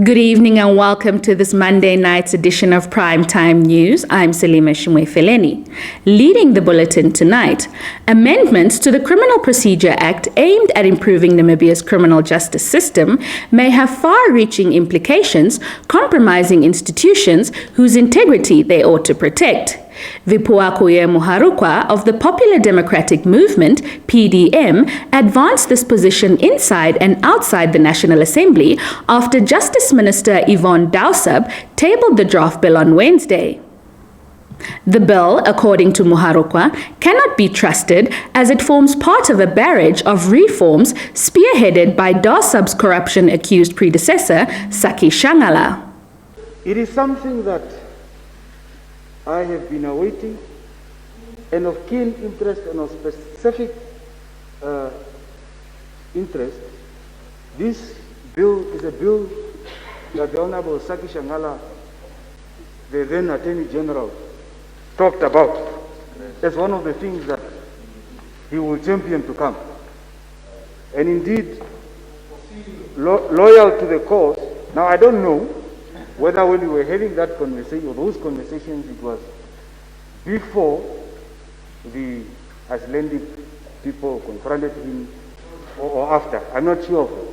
Good evening and welcome to this Monday night's edition of Primetime News. I'm Salima Shimwe-Feleni. Leading the bulletin tonight, amendments to the Criminal Procedure Act aimed at improving Namibia's criminal justice system may have far-reaching implications, compromising institutions whose integrity they ought to protect. Vipuakuye Muharukwa of the Popular Democratic Movement, PDM, advanced this position inside and outside the National Assembly after Justice Minister Yvonne Dausab tabled the draft bill on Wednesday. The bill, according to Muharukwa, cannot be trusted as it forms part of a barrage of reforms spearheaded by Dausab's corruption-accused predecessor, Saki Shangala. It is something that I have been awaiting and of keen interest and of specific interest. This bill is a bill that the Honorable Saki Shangala, the then Attorney General, talked about as one of the things that he will champion to come. And indeed, loyal to the cause. Now, I don't know whether when we were having that conversation, or those conversations, it was before the Icelandic people confronted him or after. I'm not sure of that.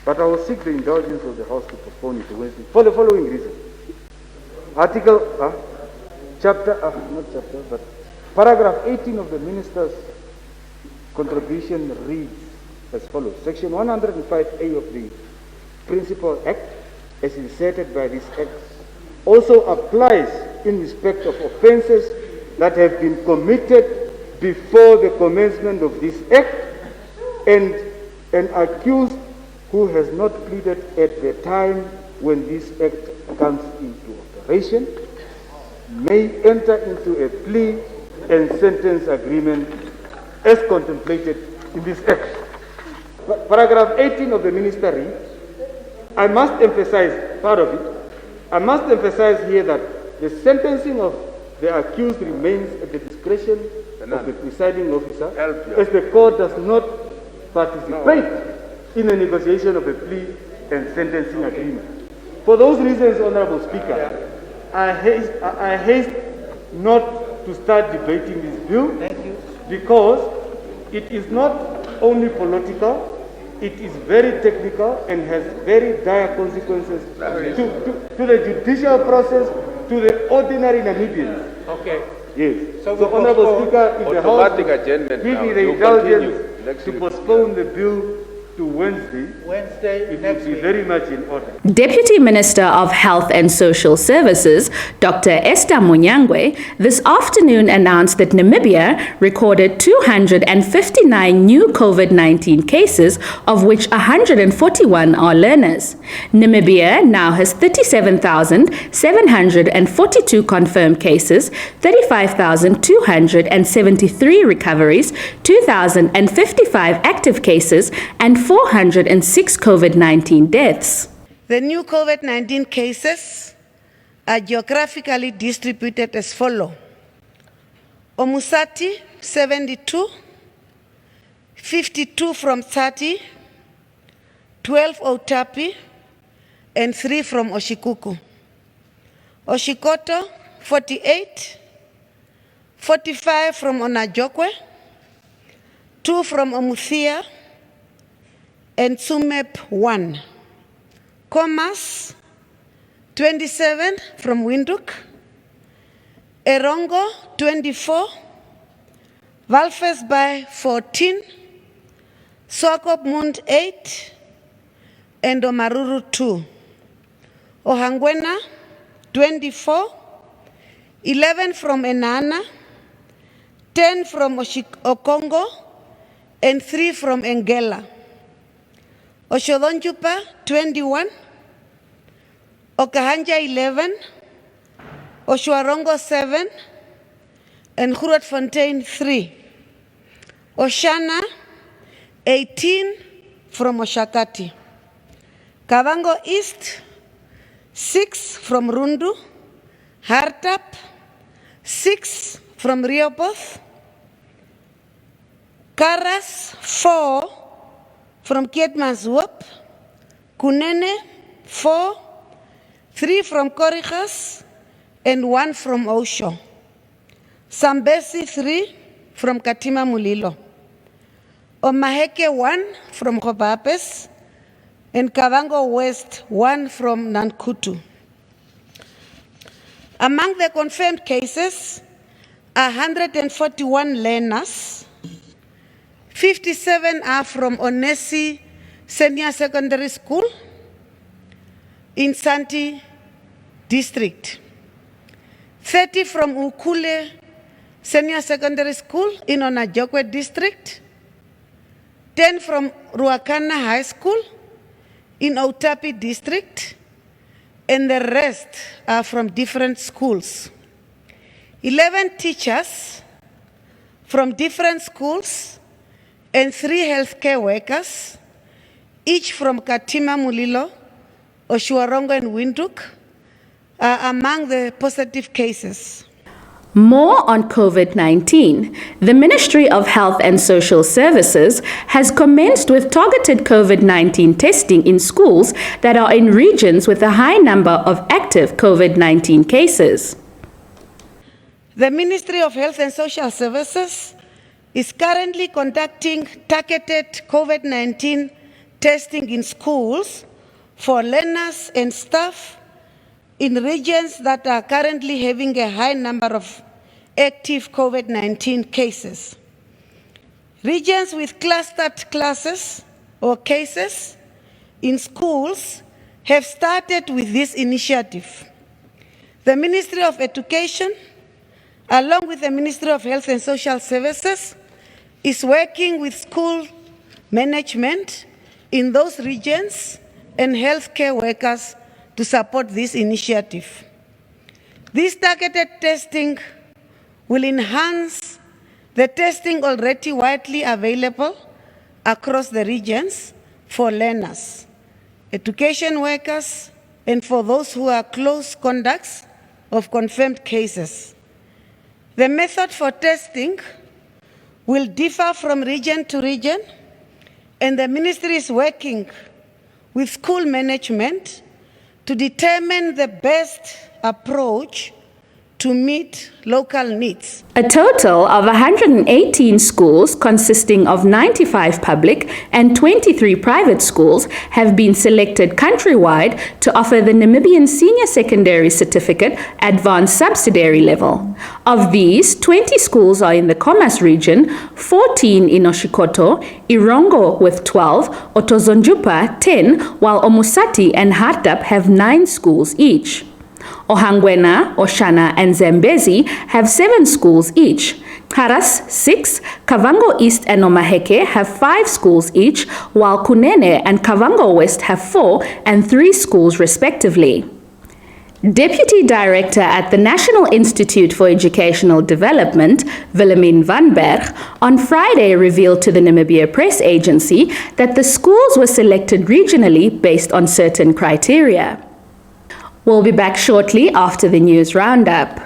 But I will seek the indulgence of the House to postpone it to Wednesday for the following reason. Paragraph 18 of the Minister's contribution reads as follows. Section 105A of the Principal Act, as inserted by this Act, also applies in respect of offences that have been committed before the commencement of this Act, and an accused who has not pleaded at the time when this Act comes into operation may enter into a plea and sentence agreement as contemplated in this Act. Paragraph 18 of the Minister reads, I must emphasize part of it. I must emphasize here that the sentencing of the accused remains at the discretion of the presiding officer, as the court does not participate in the negotiation of a plea and sentencing agreement. For those reasons, Honorable Speaker, I haste not to start debating this bill because it is not only political, it is very technical and has very dire consequences to the judicial process, to the ordinary Namibians. Okay. Yes. So Honorable Speaker, if the House give me the indulgence to postpone the bill to Wednesday, it will be very much in order. Deputy Minister of Health and Social Services, Dr. Esther Munyangwe, this afternoon announced that Namibia recorded 259 new COVID-19 cases, of which 141 are learners. Namibia now has 37,742 confirmed cases, 35,273 recoveries, 2,055 active cases, and 406 COVID-19 deaths. The new COVID-19 cases are geographically distributed as follows. Omusati, 72, 52 from Tsati, 12 Outapi, and 3 from Oshikuku. Oshikoto, 48, 45 from Onajokwe, 2 from Omuthia, and Tsumeb 1. Komas, 27 from Windhoek. Erongo, 24. Walvisbay, 14. Swakopmund, 8. And Omaruru, 2. Ohangwena, 24. 11 from Enana. 10 from Okongo. And 3 from Engela. Oshodonjupa, 21, Okahanja, 11, Oshwarongo, 7, and Grootfontein, 3. Oshana, 18 from Oshakati. Kavango East, 6 from Rundu. Hartap, 6 from Rioboth. Karas, 4 from Keetmanshoop. Kunene, 4, 3 from Corigas, and 1 from Osho. Sambesi 3 from Katima Mulilo. Omaheke 1 from Kobapes, and Kavango West 1 from Nankutu. Among the confirmed cases, 141 learners, 57 are from Onesi Senior Secondary School in Santi District, 30 from Ukule Senior Secondary School in Onajokwe District, 10 from Ruakana High School in Outapi District, and the rest are from different schools. 11 teachers from different schools and 3 healthcare workers, each from Katima Mulilo, Oshuarongo and Windhoek, are among the positive cases. More on COVID-19. The Ministry of Health and Social Services has commenced with targeted COVID-19 testing in schools that are in regions with a high number of active COVID-19 cases. The Ministry of Health and Social Services is currently conducting targeted COVID-19 testing in schools for learners and staff in regions that are currently having a high number of active COVID-19 cases. Regions with clustered classes or cases in schools have started with this initiative. The Ministry of Education, along with the Ministry of Health and Social Services, is working with school management in those regions and healthcare workers to support this initiative. This targeted testing will enhance the testing already widely available across the regions for learners, education workers, and for those who are close contacts of confirmed cases. The method for testing will differ from region to region, and the ministry is working with school management to determine the best approach to meet local needs. A total of 118 schools consisting of 95 public and 23 private schools have been selected countrywide to offer the Namibian Senior Secondary Certificate Advanced Subsidiary level. Of these, 20 schools are in the Khomas region, 14 in Oshikoto, Irongo with 12, Otozonjupa 10, while Omusati and Hatap have 9 schools each. Ohangwena, Oshana, and Zambezi have 7 schools each. Karas 6, Kavango East and Omaheke have 5 schools each, while Kunene and Kavango West have 4 and 3 schools respectively. Deputy Director at the National Institute for Educational Development, Willemien van Berg, on Friday revealed to the Namibia Press Agency that the schools were selected regionally based on certain criteria. We'll be back shortly after the news roundup.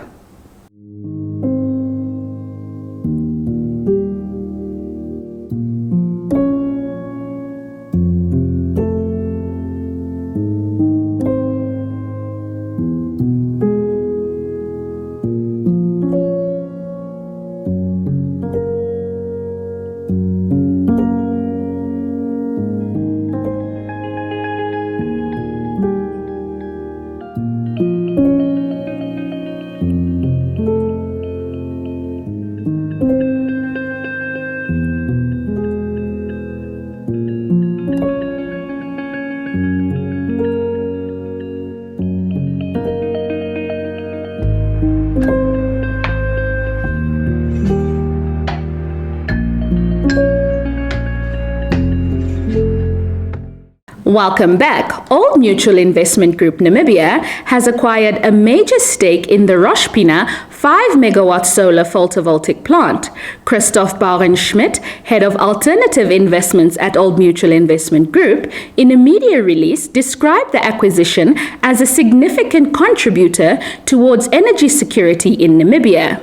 Welcome back. Old Mutual Investment Group Namibia has acquired a major stake in the Roshpina 5-megawatt solar photovoltaic plant. Christoph Bauren-Schmidt, head of alternative investments at Old Mutual Investment Group, in a media release described the acquisition as a significant contributor towards energy security in Namibia.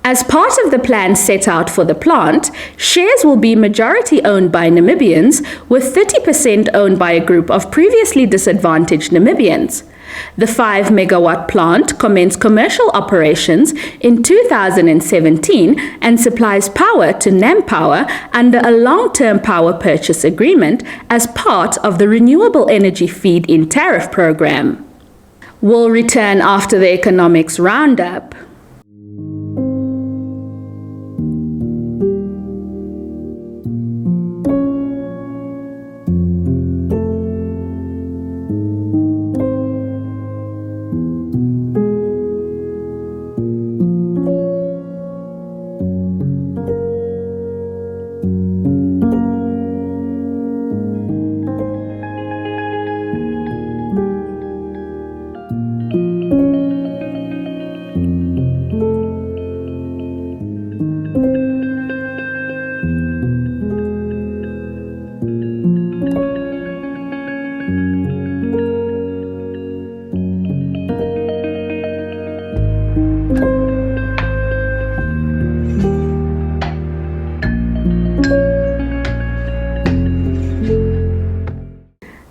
As part of the plan set out for the plant, shares will be majority owned by Namibians, with 30% owned by a group of previously disadvantaged Namibians. The 5 megawatt plant commenced commercial operations in 2017 and supplies power to NamPower under a long-term power purchase agreement as part of the Renewable Energy Feed-in Tariff program. We'll return after the economics roundup.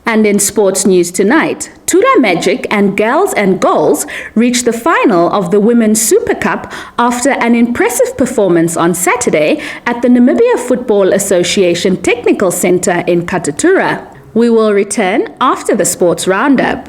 And in sports news tonight, Tura Magic and Girls and Goals reached the final of the Women's Super Cup after an impressive performance on Saturday at the Namibia Football Association Technical Centre in Katutura. We will return after the sports roundup.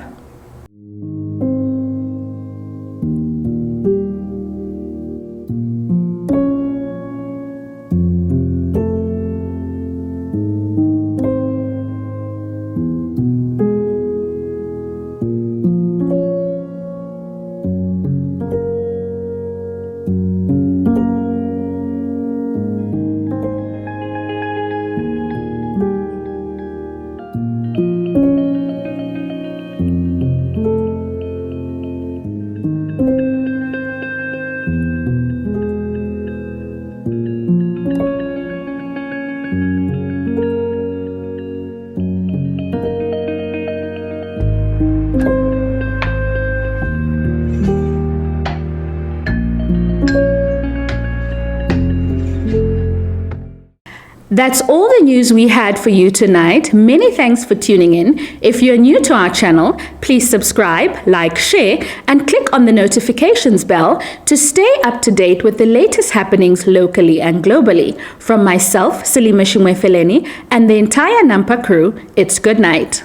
That's all the news we had for you tonight. Many thanks for tuning in. If you're new to our channel, please subscribe, like, share, and click on the notifications bell to stay up to date with the latest happenings locally and globally. From myself, Salima Shumwe-Feleni, and the entire Nampa crew, it's good night.